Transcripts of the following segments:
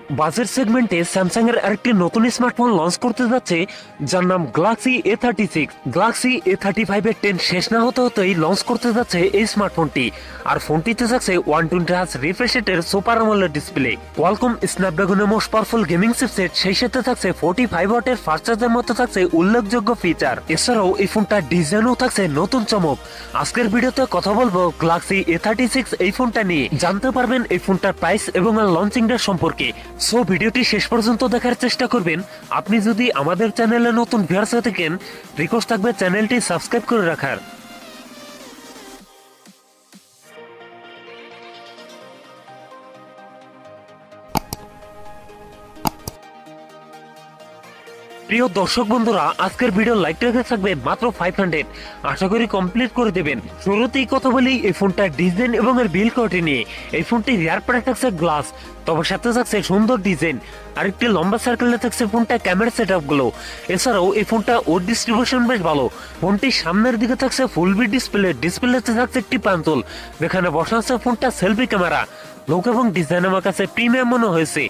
Budget সেগমেন্টে Samsung এর আরেকটি নতুন স্মার্টফোন লঞ্চ করতে যাচ্ছে, যার নাম গ্যালাক্সি A36। গ্যালাক্সি A35 এর 10 শেষ না হতেই লঞ্চ করতে যাচ্ছে এই স্মার্টফোনটি। আর ফোনটিতে থাকছে 120 হার্জ রিফ্রেশ রেটের সুপার আমোলেড ডিসপ্লে, কোয়ালকম স্ন্যাপড্রাগনের মোস্ট পাওয়ারফুল গেমিং চিপসেট, সেই সাথে থাকছে 45 ওয়াটের ফাস্ট চার্জের মতো থাকছে উল্লেখযোগ্য ফিচার। এছাড়াও এই ফোনটার ডিজাইনও থাকছে নতুন চমক। আজকের ভিডিওতে কথা বলবো গ্যালাক্সি A36 এই ফোনটা নিয়ে, জানতে পারবেন এই ফোনটার প্রাইস এবং লঞ্চিং ডেট সম্পর্কে। সো ভিডিওটি শেষ পর্যন্ত দেখার চেষ্টা করবেন। আপনি যদি আমাদের চ্যানেলে নতুন ভিউয়ার্স হয়ে থাকেন, রিকোয়েস্ট থাকবে চ্যানেলটি সাবস্ক্রাইব করে রাখার। প্রিয় দর্শক বন্ধুরা, আজকের ভিডিও লাইক রেখে থাকবে মাত্র 500, আশা করি কমপ্লিট করে দেবেন। শুরুতেই কথা বলি এই ফোনটার ডিজাইন এবং এর বিল্ড কোয়ালিটি নিয়ে। এই ফোনটি রিয়ার প্যাডে থাকছে গ্লাস, তবে সাথে থাকছে সুন্দর ডিজাইন, আরেকটি লম্বা সার্কেলে থাকছে ফোনটা ক্যামেরা সেটআপ গুলো। এছাড়াও এই ফোনটা ওর ডিস্ট্রিবিউশন বেশ ভালো। ফোনটির সামনের দিকে থাকছে ফুল বি ডিসপ্লেতে থাকছে একটি পান্তল, যেখানে বসা আছে ফোনটা সেলফি ক্যামেরা। লুক এবং ডিজাইন আমার কাছে প্রিমিয়াম মনে হয়েছে।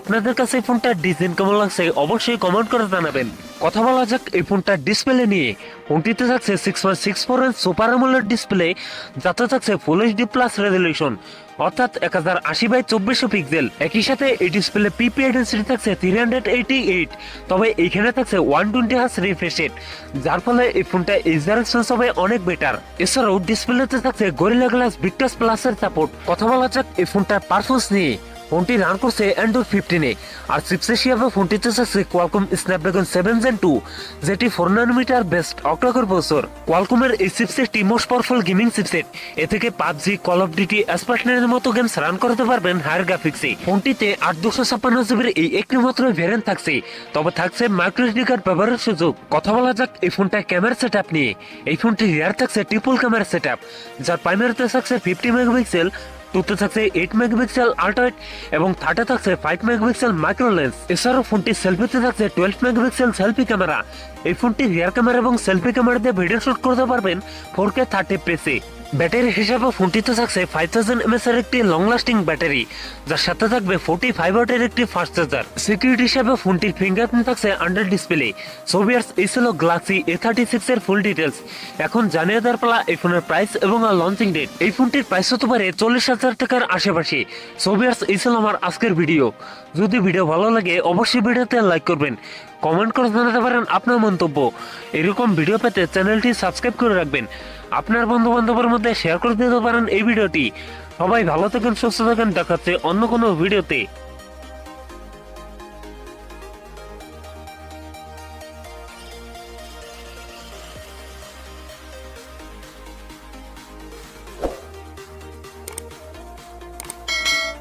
আপনাদের কাছে এই ফোনটার ডিজাইন কেমন লাগছে অবশ্যই কমেন্ট করে জানাবেন। কথা বলা যাক এই ফোনটার ডিসপ্লে নিয়ে। ফোনটিতে থাকছে 6.64 ইঞ্চ সুপার আমোলেড ডিসপ্লে, যাতে থাকছে ফুল এইচডি প্লাস রেজলিউশন, অর্থাৎ 1080x2400 পিক্সেল। একই সাথে এই ডিসপ্লে পিপিআই ডেনসিটি থাকছে 388, তবে এইখানে থাকছে 120 হার্জ রিফ্রেশ রেট, যার ফলে এই ফোনটা ইউজার এক্সপিরিয়েন্স হবে অনেক বেটার। এছাড়াও ডিসপ্লেতে থাকছে গরিলা গ্লাস ভিক্টাস প্লাসের সাপোর্ট। কথা বলা যাক এই ফোনটার পারফরম্যান্স নিয়ে। ফোনটি রান করছে অ্যান্ড্রয়েড 15-এ, আর চিপসেট হিসেবে ফোনটিতে থাকছে কোয়ালকম স্ন্যাপড্রাগন 7 Gen 2, যেটি 4 nm বেস্ট অক্টাকোর প্রসেসর। কোয়ালকমের এই চিপসেটটি মোস্ট পাওয়ারফুল গেমিং চিপসেট। এ থেকে PUBG, কল অফ ডিউটি, অ্যাসপার্টনের মতো গেমস রান করতে পারবেন হায়ার গ্রাফিক্সে। ফোনটিতে 8/256 এর এই একটি মাত্র ভ্যারিয়েন্ট থাকছে, তবে থাকছে মাইক্রো এসডি কার্ড ব্যবহারের সুযোগ। কথা বলা যাক এই ফোনটার ক্যামেরা সেটআপ নিয়ে। এই ফোনটি রিয়ার থাকছে ট্রিপল ক্যামেরা সেটআপ, যার প্রাইমারিতে থাকছে 50 মেগাপিক্সেল, টুতে থাকছে 8 মেগাপিক্সেল আল্ট্রাওয়াইড এবং থার্ডে থাকছে 5 মেগাপিক্সেল মাইক্রো লেন্স। এছাড়াও ফোনটি সেলফিতে থাকছে 12 মেগাপিক্সেল সেলফি ক্যামেরা। এই ফোনটি রিয়ার ক্যামেরা এবং সেলফি ক্যামেরা দিয়ে ভিডিও শুট করতে পারবেন 4K 30 ফ্রেমে। ব্যাটারি হিসাবে ফোনটিতে থাকছে 5000 mAh এর একটি লং লাস্টিং ব্যাটারি, যার সাথে থাকবে 45 ওয়াটের একটি ফাস্ট চার্জার। সিকিউরিটি হিসাবে ফোনটির ফিঙ্গারপ্রিন্ট থাকছে আন্ডার ডিসপ্লে। সো ভিউয়ার্স, এই ছিল গ্যালাক্সি A36 এর ফুল ডিটেলস। এখন জানিয়ে দেওয়ার পালা এই ফোনের প্রাইস এবং লঞ্চিং ডেট। এই ফোনটির প্রাইস হতে পারে 40,000 টাকার আশেপাশে। সো ভিউয়ার্স, এই ছিল আমার আজকের ভিডিও। যদি ভিডিও ভালো লাগে অবশ্যই ভিডিওতে লাইক করবেন, কমেন্ট করে জানাতে পারেন আপনার মন্তব্য। এরকম ভিডিও পেতে চ্যানেলটি সাবস্ক্রাইব করে রাখবেন, আপনার বন্ধু বান্ধবের মধ্যে শেয়ার করে দিতে পারেন এই ভিডিওটি। সবাই ভালো থাকেন, সুস্থ থাকেন, দেখাচ্ছে অন্য কোনো ভিডিওতে।